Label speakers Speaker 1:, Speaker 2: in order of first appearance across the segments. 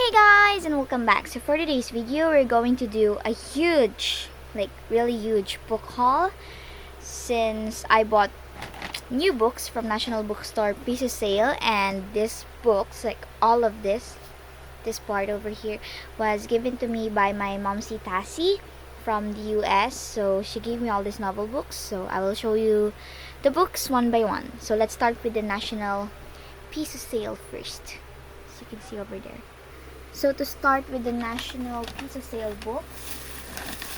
Speaker 1: Hey guys, and welcome back. So for today's video, we're going to do a huge, really huge book haul, since I bought new books from National Bookstore Piso Sale, and these books, like all of this part over here, was given to me by my mom, si Tassie, from the US. So she gave me all these novel books, so I will show you the books one by one. So let's start with the National Piso Sale first, as you can see over there. So to start with the National Piso Sale book,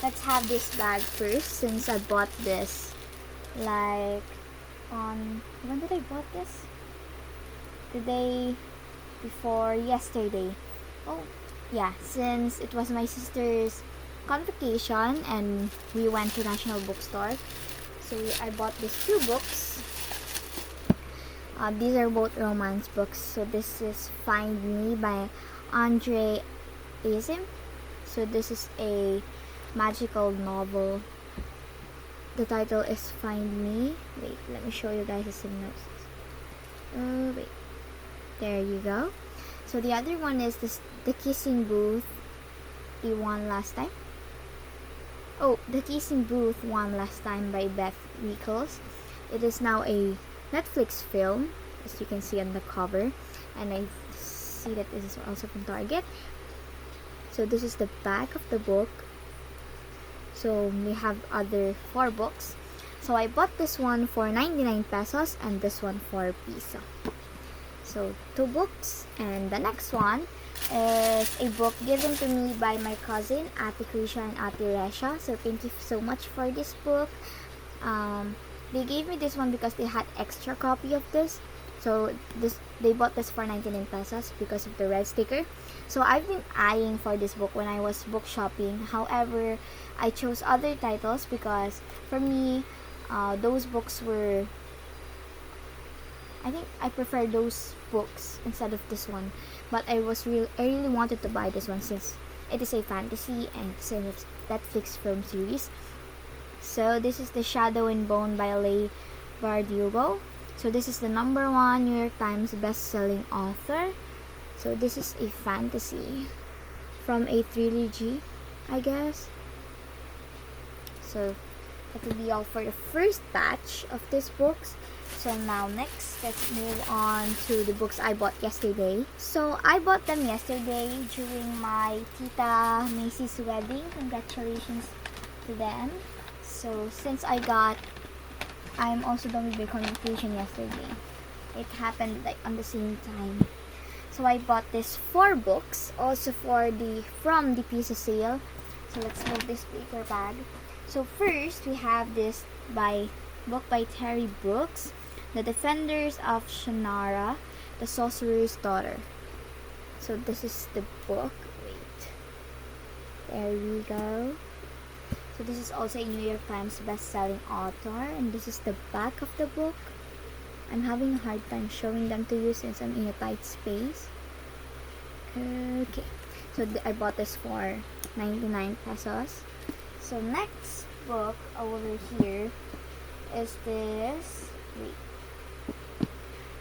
Speaker 1: let's have this bag first, since I bought this like on, when did I bought this? The day before yesterday. Oh yeah, since it was my sister's convocation and we went to National Bookstore, so I bought these two books. These are both romance books. So this is Find Me by Andre Azim. So this is a magical novel. The title is Find Me. Wait, let me show you guys the synopsis. Wait, there you go. So the other one is The Kissing Booth. You Won Last Time. Oh, The Kissing Booth Won Last Time by Beth Wickles. It is now a Netflix film, as you can see on the cover, and I see that this is also from Target. So this is the back of the book. So we have other 4 books. So I bought this one for 99 pesos and this one for piso. So 2 books, and the next one is a book given to me by my cousin Ate Krisha and Ate Resha. So thank you so much for this book. They gave me this one because they had extra copy of this. So they bought this for 99 pesos because of the red sticker. So I've been eyeing for this book when I was book shopping. However, I chose other titles because for me, those books were, I think I prefer those books instead of this one. But I really wanted to buy this one since it is a fantasy and it's a Netflix film series. So this is The Shadow and Bone by Leigh Bardugo. So this is the #1 New York Times best-selling author. So this is a fantasy from a trilogy, I guess. So that will be all for the first batch of these books. So now next, let's move on to the books I bought yesterday. So I bought them yesterday during my Tita Macy's wedding. Congratulations to them. So since I'm also done with my convocation yesterday. It happened like on the same time. So I bought these 4 books also from the Piso Sale. So let's move this paper bag. So first we have this book by Terry Brooks, The Defenders of Shannara, the Sorcerer's Daughter. So this is the book. Wait. There we go. So this is also a New York Times best-selling author, and this is the back of the book. I'm having a hard time showing them to you since I'm in a tight space. Okay, so I bought this for 99 pesos. So next book over here is this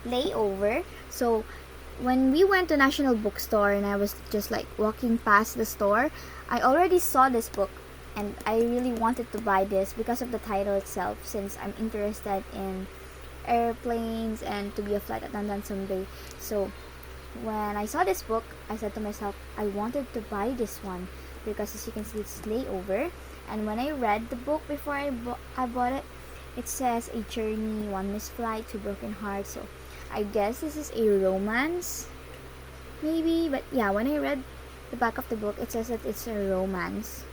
Speaker 1: Layover. So when we went to National Bookstore and I was just like walking past the store, I already saw this book. And I really wanted to buy this because of the title itself, since I'm interested in airplanes and to be a flight attendant someday. So when I saw this book, I said to myself, I wanted to buy this one because, as you can see, it's Layover. And when I read the book before I bought it, it says a journey, one missed flight, 2 broken hearts. So I guess this is a romance, maybe. But yeah, when I read the back of the book, it says that it's a romance,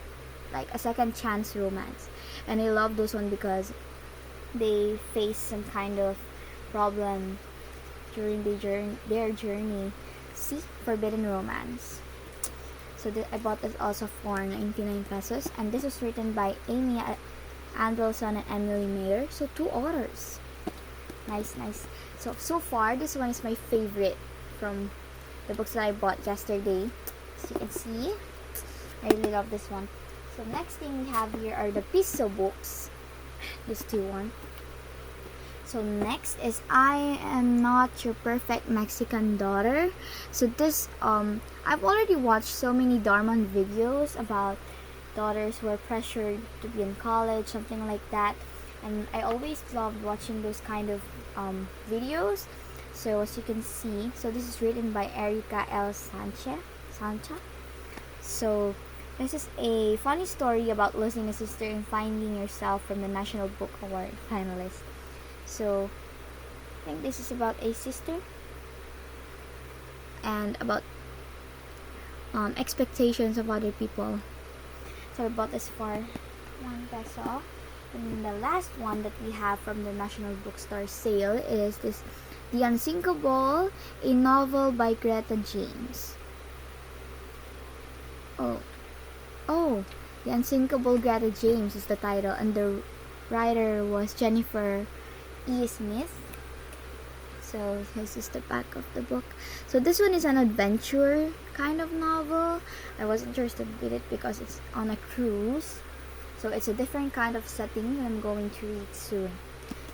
Speaker 1: like a second chance romance. And I love those one because they face some kind of problem during their journey. See, forbidden romance. So I bought this also for 99 pesos, and this was written by Amy Andelson and Emily Mayer. So 2 authors. Nice. So far this one is my favorite from the books that I bought yesterday. As you can see, I really love this one. So next thing we have here are the Piso books. These 2 ones. So next is I Am Not Your Perfect Mexican Daughter. So this I've already watched so many Darman videos about daughters who are pressured to be in college, something like that, and I always loved watching those kind of videos. So as you can see, so this is written by Erica L. Sancha. So this is a funny story about losing a sister and finding yourself from the National Book Award finalist. So I think this is about a sister and about expectations of other people. So I bought this for ₱1. And the last one that we have from the National Bookstore sale is this The Unsinkable, a novel by Greta James. Oh, The Unsinkable Greta James is the title, and the writer was Jennifer E. Smith. So this is the back of the book. So this one is an adventure kind of novel. I was interested with it because it's on a cruise. So it's a different kind of setting that I'm going to read soon.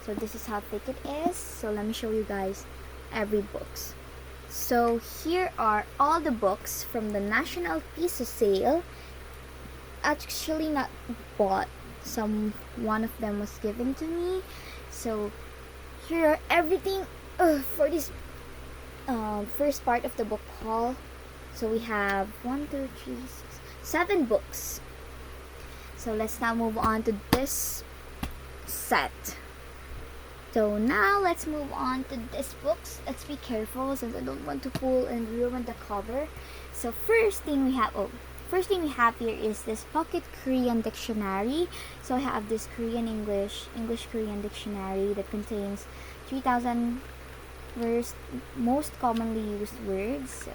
Speaker 1: So this is how thick it is. So let me show you guys every books. So here are all the books from the National Piso Sale. Actually not bought. One of them was given to me. So here are everything for this first part of the book haul. So we have 7 books. So let's now move on to this set. So now let's move on to these books. Let's be careful since I don't want to pull and ruin the cover. So first thing we have here is this pocket Korean dictionary. So I have this English Korean dictionary that contains 3,000 most commonly used words. So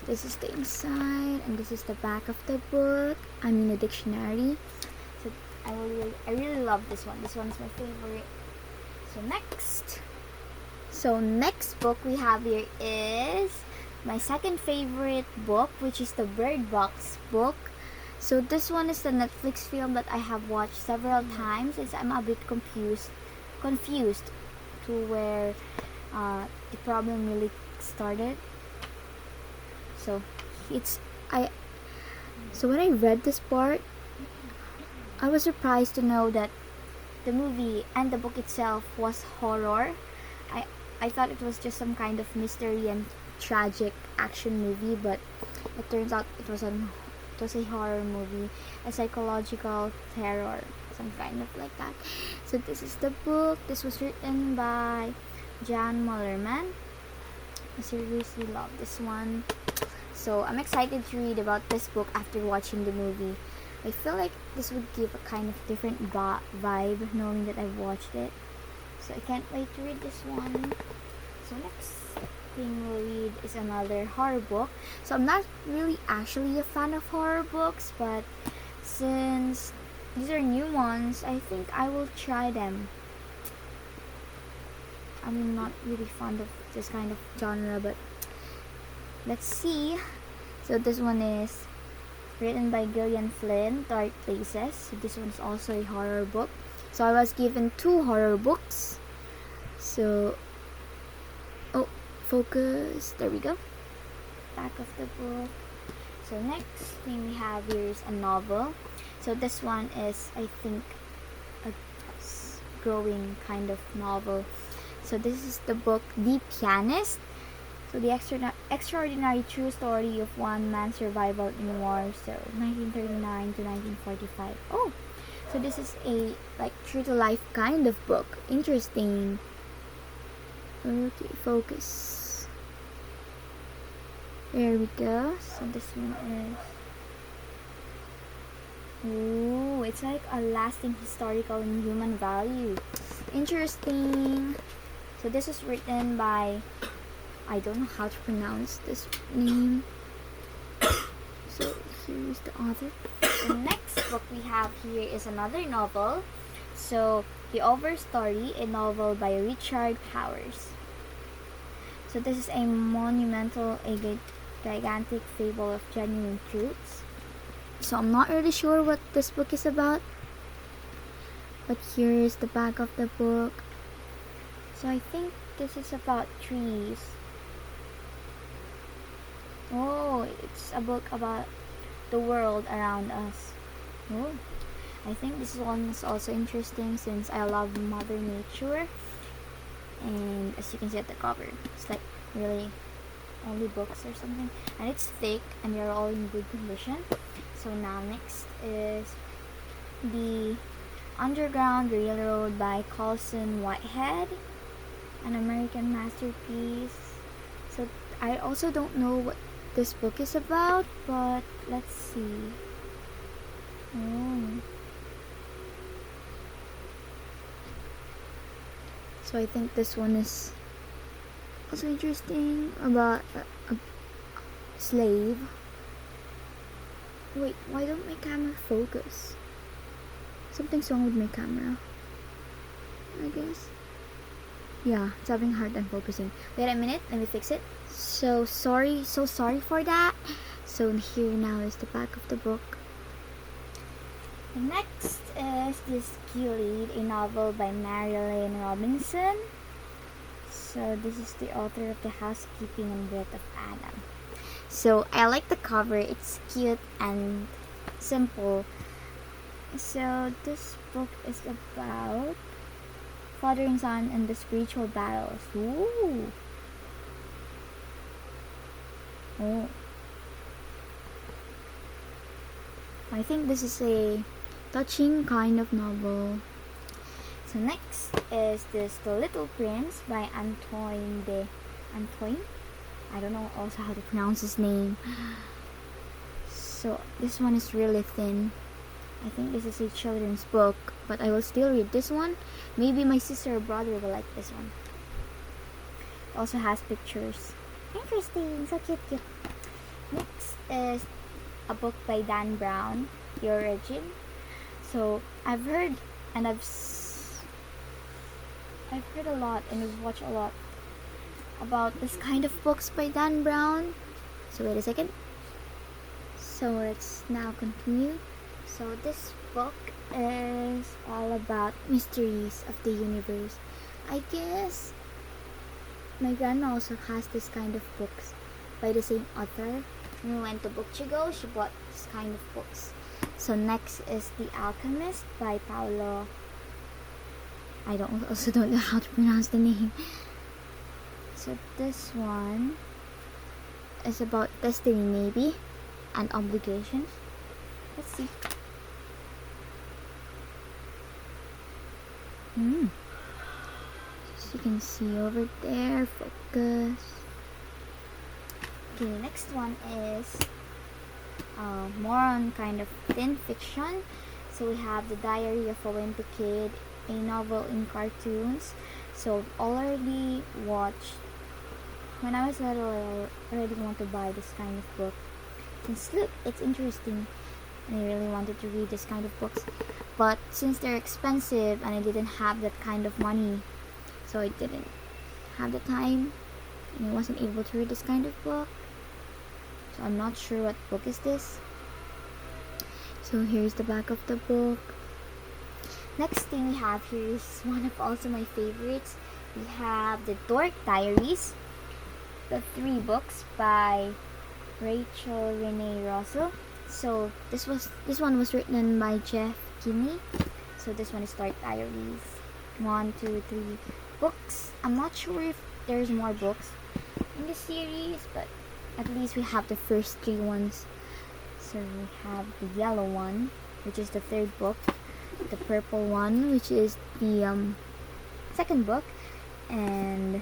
Speaker 1: this is the inside and this is the back of the book. I mean the dictionary. So I really love this one. This one's my favorite. So next book we have here is my second favorite book, which is the Bird Box book. So this one is the Netflix film that I have watched several times since I'm a bit confused to where the problem really started. So when I read this part, I was surprised to know that the movie and the book itself was horror. I thought it was just some kind of mystery and tragic action movie, but it turns out it was a horror movie, a psychological terror, some kind of like that. So this is the book. This was written by Jan Mullerman. I seriously love this one. So I'm excited to read about this book after watching the movie. I feel like this would give a kind of different vibe knowing that I've watched it. So I can't wait to read this one. So next thing we'll read is another horror book. So I'm not really actually a fan of horror books, but since these are new ones, I think I will try them. I'm not really fond of this kind of genre, but let's see. So this one is written by Gillian Flynn, Dark Places. So this one's also a horror book. So I was given 2 horror books. So, focus. There we go. Back of the book. So next thing we have here is a novel. So this one is, I think, a growing kind of novel. So this is the book The Pianist. So the extraordinary true story of one man's survival in war. So 1939 to 1945. Oh, so this is a true to life kind of book. Interesting. Okay, focus. There we go. So this one is. Ooh, it's like a lasting historical and human value. Interesting. So this is written by, I don't know how to pronounce this name. So here's the author. The next book we have here is another novel. So The Overstory, a novel by Richard Powers. So this is a monumental, gigantic fable of genuine truths. So I'm not really sure what this book is about, but here is the back of the book. So I think this is about trees. Oh, it's a book about the world around us. Oh, I think this one is also interesting since I love Mother Nature. And as you can see at the cover, it's like really only books or something, and it's thick and they're all in good condition. So now next is The Underground Railroad by Colson Whitehead, an American masterpiece. So I also don't know what this book is about, but let's see. Oh. So I think this one is also interesting about a slave. Wait, why don't my camera focus? Something's wrong with my camera, I guess. Yeah, it's having a hard time focusing. Wait a minute, let me fix it. So sorry for that. So here now is the back of the book. The next is this Gilead, a novel by Marilyn Robinson. So this is the author of The Housekeeping and Birth of Adam. So I like the cover, it's cute and simple. So this book is about father and son and the spiritual battles. Ooh. Oh. I think this is a touching kind of novel. So next is this The Little Prince by Antoine. I don't know also how to pronounce his name. So this one is really thin. I think this is a children's book, but I will still read this one. Maybe my sister or brother will like this one. It also has pictures. Interesting, so cute. Next is a book by Dan Brown, The Origin. So I've heard a lot and I've watched a lot about this kind of books by Dan Brown. So wait a second. So let's now continue. So this book is all about mysteries of the universe. I guess my grandma also has this kind of books by the same author. When we went to Bookchigo, she bought this kind of books. So next is The Alchemist by Paulo. I also don't know how to pronounce the name. So this one is about destiny maybe and obligations. Let's see. As you can see over there, focus. Okay, next one is more on kind of thin fiction. So we have The Diary of a Wimpy Kid, a novel in cartoons. So already watched. When I was little, I already want to buy this kind of book. Since look, it's interesting. And I really wanted to read this kind of books. But since they're expensive and I didn't have that kind of money, so I didn't have the time and I wasn't able to read this kind of book. So I'm not sure what book is this. So here's the back of the book. Next thing we have here is one of also my favorites. We have The Dork Diaries, the 3 books by Rachel Renee Russell. So this one was written by Jeff Kinney. So this one is Dork Diaries. 1, 2, 3 books. I'm not sure if there's more books in the series, but at least we have the first 3 ones. So we have the yellow one, which is the 3rd book, the purple one, which is the 2nd book, and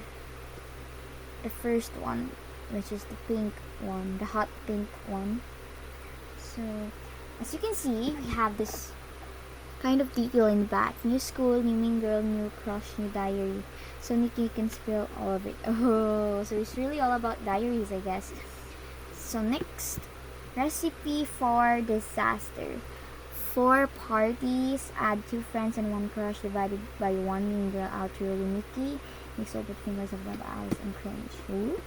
Speaker 1: the first one, which is the pink one, the hot pink one. So as you can see, we have this kind of detail in the back. New school, new mean girl, new crush, new diary. So Nikki can spill all of it. Oh, so it's really all about diaries, I guess. So next, Recipe for Disaster. 4 parties, add 2 friends and 1 crush, divided by 1 mean girl out to really Nikki. Mix up with fingers of love, eyes, and cringe. Ooh.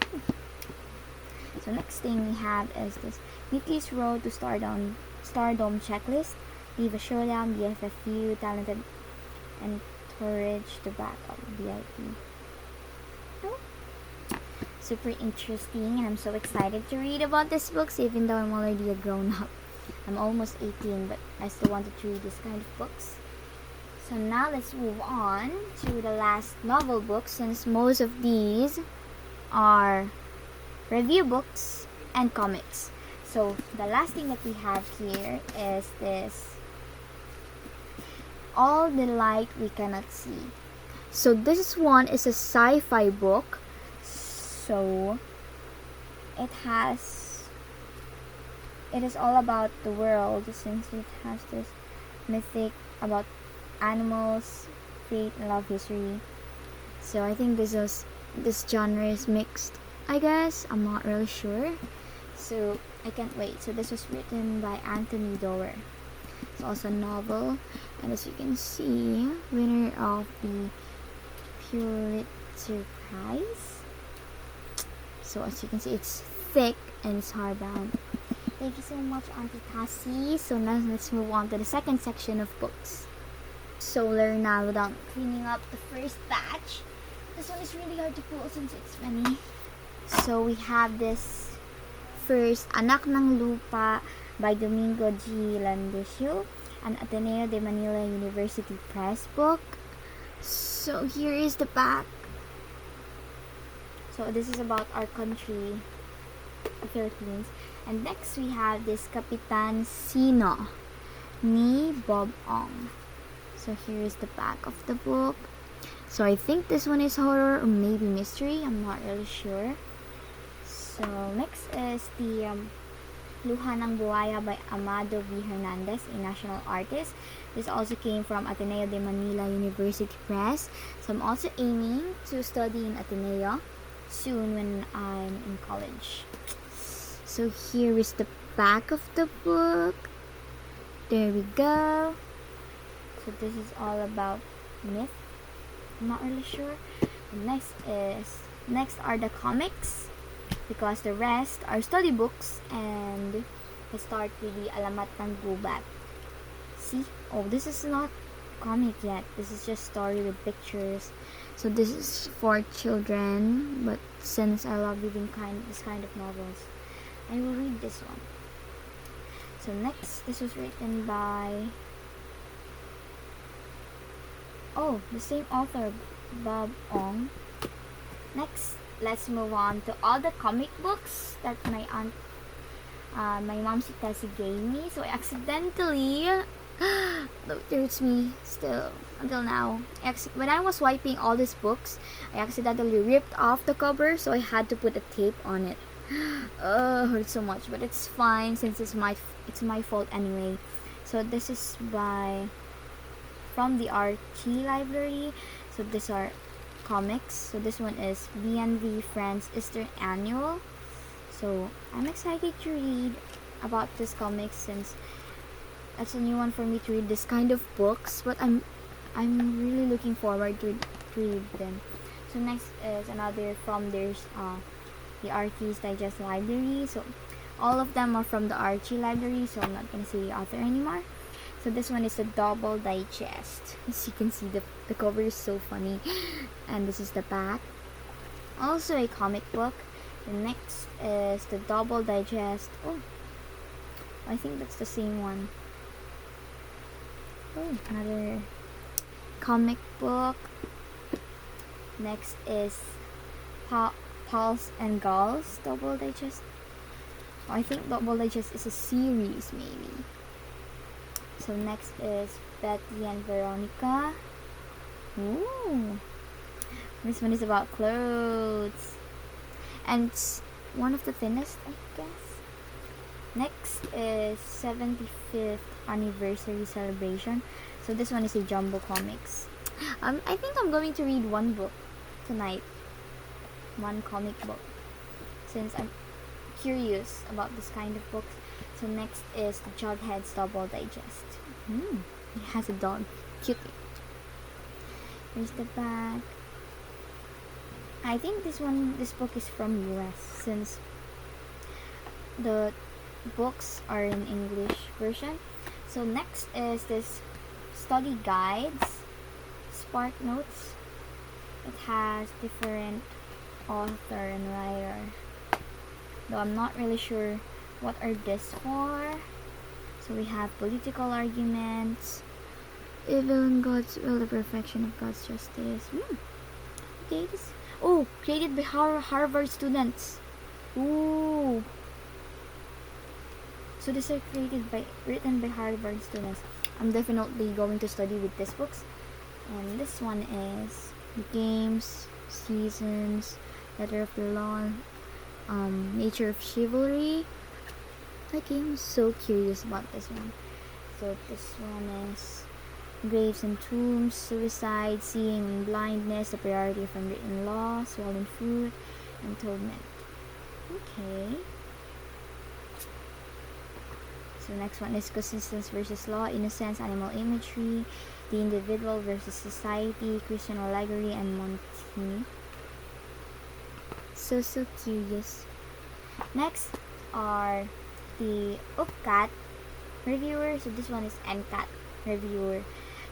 Speaker 1: So next thing we have is this Nikki's Road to Stardom checklist. Leave a showdown, BFFU, talented, encourage to back up, VIP. super interesting, and I'm so excited to read about these books, even though I'm already a grown-up. I'm almost 18, but I still wanted to read this kind of books. So now let's move on to the last novel book, since most of these are review books and comics. So the last thing that we have here is this All the Light We Cannot See. So this one is a sci-fi book. So it is all about the world, since it has this mythic about animals, fate, and love history. So I think this genre is mixed, I guess. I'm not really sure. So I can't wait. So this was written by Anthony Doerr. It's also a novel, and as you can see, winner of the Pulitzer Prize. So as you can see, it's thick and it's hardbound. Thank you so much, Auntie Cassie. So now let's move on to the second section of books. So we're now done cleaning up the first batch. This one is really hard to pull since it's many. So we have this first, Anak ng Lupa by Domingo G. Landesio, an Ateneo de Manila University Press book. So here is the back. So this is about our country, the Philippines. And next we have this Kapitan Sino ni Bob Ong. So here is the back of the book. So I think this one is horror or maybe mystery. I'm not really sure. So next is the Luha ng Buhaya by Amado V. Hernandez, a national artist. This also came from Ateneo de Manila University Press. So I'm also aiming to study in Ateneo soon when I'm in college. So here is the back of the book. There we go. So this is all about myth. I'm not really sure. And next are the comics, because the rest are study books, and let's start with the Alamat ng Gubat. See? Oh, this is not comic yet. This is just story with pictures. So this is for children, but since I love reading this kind of novels, I will read this one. So next, this was written by the same author, Bob Ong. Next, let's move on to all the comic books that my mom Tessie gave me. So I accidentally, it hurts me still until now. When I was wiping all these books, I accidentally ripped off the cover, so I had to put a tape on it. It hurts so much, but it's fine since it's my fault anyway. So this is from the Archie Library. So these are comics. So this one is BNV Friends Easter Annual. So I'm excited to read about this comic since it's a new one for me to read this kind of books, but I'm really looking forward to read them. So next is another from the Archie's Digest Library. So all of them are from the Archie Library, so I'm not gonna say the author anymore. So this one is a double digest. As you can see, the cover is so funny. And this is the back. Also a comic book. The next is the double digest. Oh, I think that's the same one. Oh, another comic book. Next is Pulse and Gulls double digest. Oh, I think double digest is a series maybe. So next is Betty and Veronica. Ooh, this one is about clothes, and it's one of the thinnest, I guess. Next is 75th anniversary celebration. So this one is a jumbo comics. I think I'm going to read one book tonight, one comic book, since I'm curious about this kind of books. So next is the Jughead's Double Digest. It has a dog. Cute. Here's the back. I think this book is from US, since the books are in English version. So next is this study guides, Spark Notes. It has different author and writer. Though I'm not really sure what are this for. So we have political arguments, evil in God's will, the perfection of God's justice. Okay, this. Oh, created by Harvard students. Ooh. So these are written by Harvard students. I'm definitely going to study with these books. And this one is The Games, Seasons, Letter of the Law, Nature of Chivalry. Okay, I'm so curious about this one. So this one is Graves and Tombs, Suicide, Seeing and Blindness, The Priority of Unwritten Law, Swollen Fruit, Atonement. Okay. So next one is Consistence versus Law, Innocence, Animal Imagery, The Individual versus Society, Christian Allegory, and Monty. So curious. Next are the UPCAT reviewer. So this one is NCAT reviewer.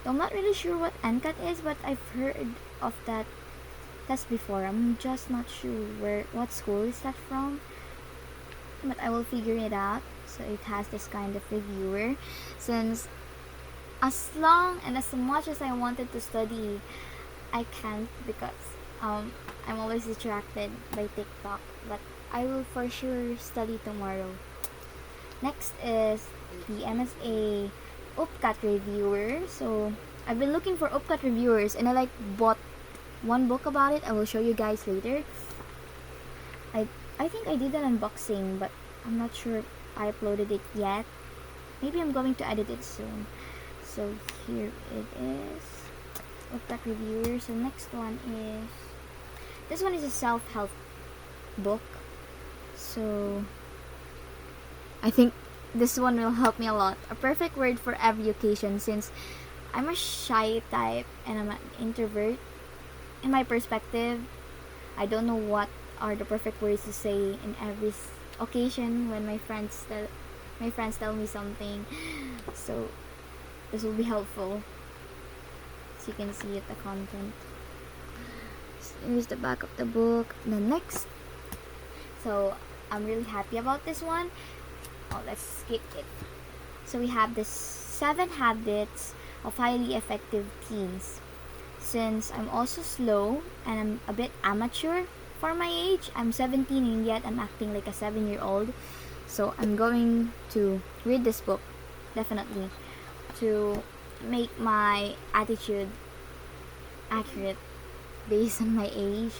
Speaker 1: So I'm not really sure what NCAT is, but I've heard of that test before. I'm just not sure what school is that from, but I will figure it out. So it has this kind of reviewer, since as long and as much as I wanted to study, I can't because I'm always distracted by TikTok, but I will for sure study tomorrow. Next is the MSA UPCAT reviewer. So I've been looking for UPCAT reviewers, and I bought one book about it. I will show you guys later. I think I did an unboxing, but I'm not sure I uploaded it yet. Maybe I'm going to edit it soon. So here it is, UPCAT reviewer. So next one is, this one is a self-help book. So I think this one will help me a lot. A perfect word for every occasion, since I'm a shy type and I'm an introvert. In my perspective, I don't know what are the perfect words to say in every occasion when my friends tell me something. So this will be helpful. So you can see it, the content. So here's the back of the book. The next. So I'm really happy about this one. Oh, let's skip it. So we have this 7 Habits of Highly Effective Teens. Since I'm also slow and I'm a bit amateur for my age, I'm 17 and yet I'm acting like a 7-year-old. So I'm going to read this book, definitely, to make my attitude accurate based on my age.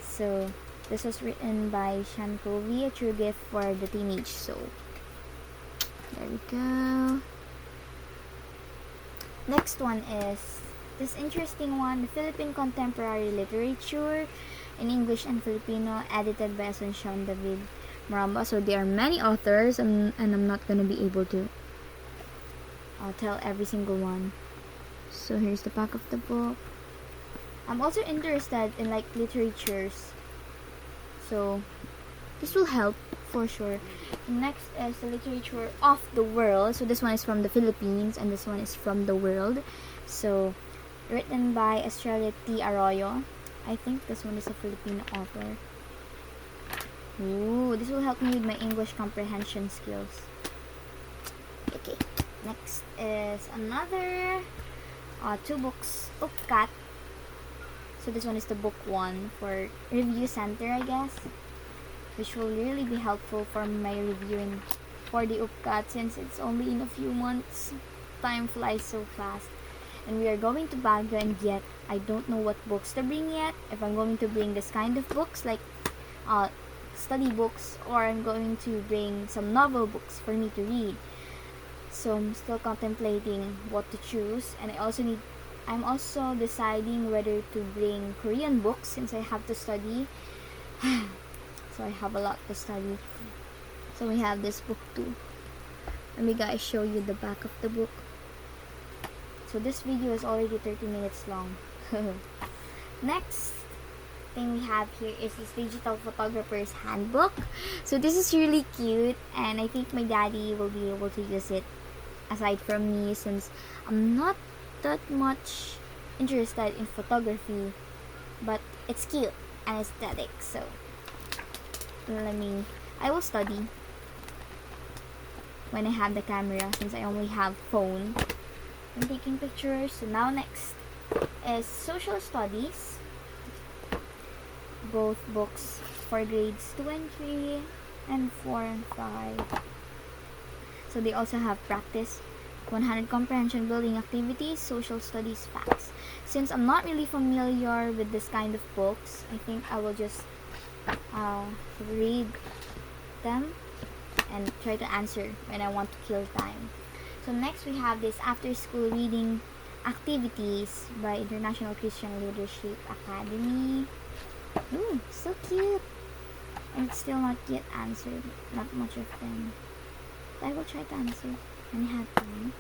Speaker 1: So this was written by Sean Covey, A True Gift for the Teenage Soul. There we go. Next one is this interesting one, the Philippine Contemporary Literature in English and Filipino, edited by Asuncion David Maramba. So there are many authors, and I'm not going to be able to tell every single one. So here's the back of the book. I'm also interested in literatures, so this will help for sure. Next is the Literature of the World. So this one is from the Philippines and this one is from the world. So written by Estrella T. Arroyo. I think this one is a Filipino author. Ooh, this will help me with my English comprehension skills. Okay, next is another 2 books, UPCAT. So this one is the book 1 for review center, I guess, which will really be helpful for my reviewing for the UPCAT, since it's only in a few months. Time flies so fast. And we are going to Baguio, and yet I don't know what books to bring yet. If I'm going to bring this kind of books, like study books, or I'm going to bring some novel books for me to read. So I'm still contemplating what to choose, and I'm also deciding whether to bring Korean books, since I have to study. So I have a lot to study. So we have this book too. Let me guys show you the back of the book. So this video is already 30 minutes long. Next thing we have here is this digital photographer's handbook. So this is really cute, and I think my daddy will be able to use it aside from me, since I'm not that much interested in photography, but it's cute. anesthetic. So I will study when I have the camera, since I only have phone. I'm taking pictures. So now next is social studies. Both books for grades 2 and 3 and 4 and 5. So they also have practice 100 comprehension building activities, social studies facts. Since I'm not really familiar with this kind of books, I think I will just read them and try to answer when I want to kill time. So next we have this after school reading activities by International Christian Leadership Academy. Ooh, so cute. And it's still not yet answered. Not much of them. But I will try to answer when I have time.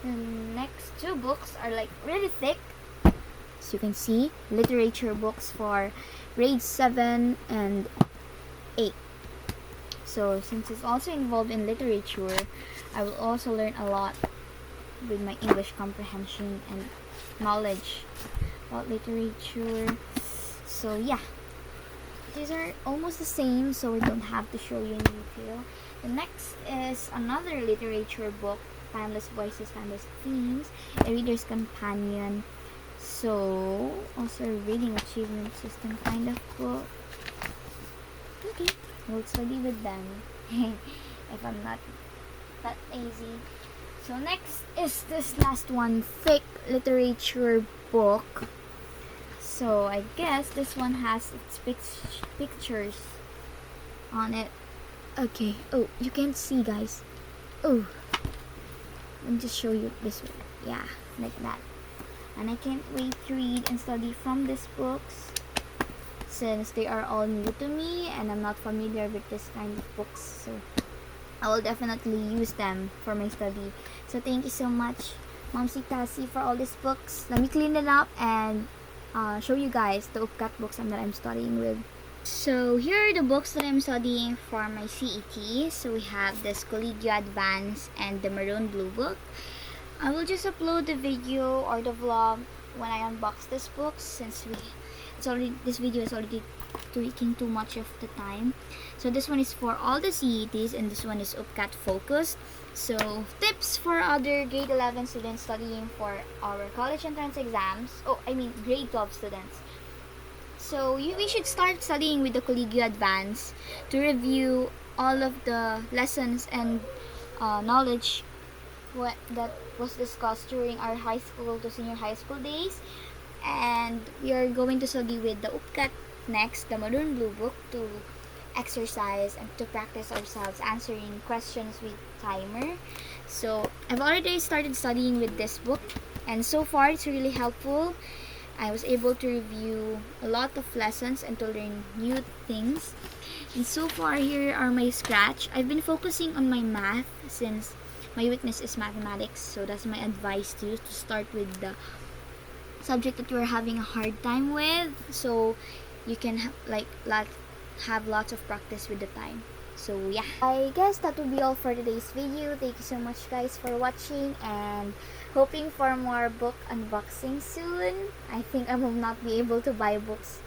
Speaker 1: The next two books are like really thick. As you can see, literature books for grades 7 and 8. So since it's also involved in literature, I will also learn a lot with my English comprehension and knowledge about literature. So yeah, these are almost the same, so we don't have to show you in detail. The next is another literature book, Timeless Voices, Timeless Themes, a Reader's Companion. So also a reading achievement system kind of book. Okay, we'll study with them if I'm not that easy. So next is this last one, thick literature book. So I guess this one has its pictures on it. Okay. Oh, you can't see, guys. Oh, let me just show you this way. Yeah, like that. And I can't wait to read and study from these books, since they are all new to me and I'm not familiar with this kind of books. So I will definitely use them for my study. So thank you so much, Momsy Cassie, for all these books. Let me clean it up and show you guys the UPCAT books that I'm studying with. So here are the books that I'm studying for my CET. So we have the Collegio Advance and the Maroon Blue book. I will just upload the video or the vlog when I unbox this book, since this video is already taking too much of the time. So this one is for all the CETs and this one is UPCAT focused. So tips for other grade 11 students studying for our college entrance exams. Grade 12 students. So we should start studying with the Collegio Advance to review all of the lessons and knowledge that was discussed during our high school to senior high school days. And we are going to study with the UPCAT next, the Maroon Blue book, to exercise and to practice ourselves answering questions with timer. So I've already started studying with this book, and so far it's really helpful. I was able to review a lot of lessons and to learn new things. And so far, here are my scratch. I've been focusing on my math since my weakness is mathematics. So that's my advice to you, to start with the subject that you're having a hard time with, so you can have lots of practice with the time. So yeah, I guess that will be all for today's video. Thank you so much, guys, for watching, and hoping for more book unboxing soon. I think I will not be able to buy books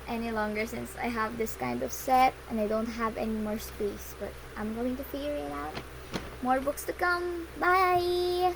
Speaker 1: any longer since I have this kind of set and I don't have any more space, but I'm going to figure it out. More books to come. Bye!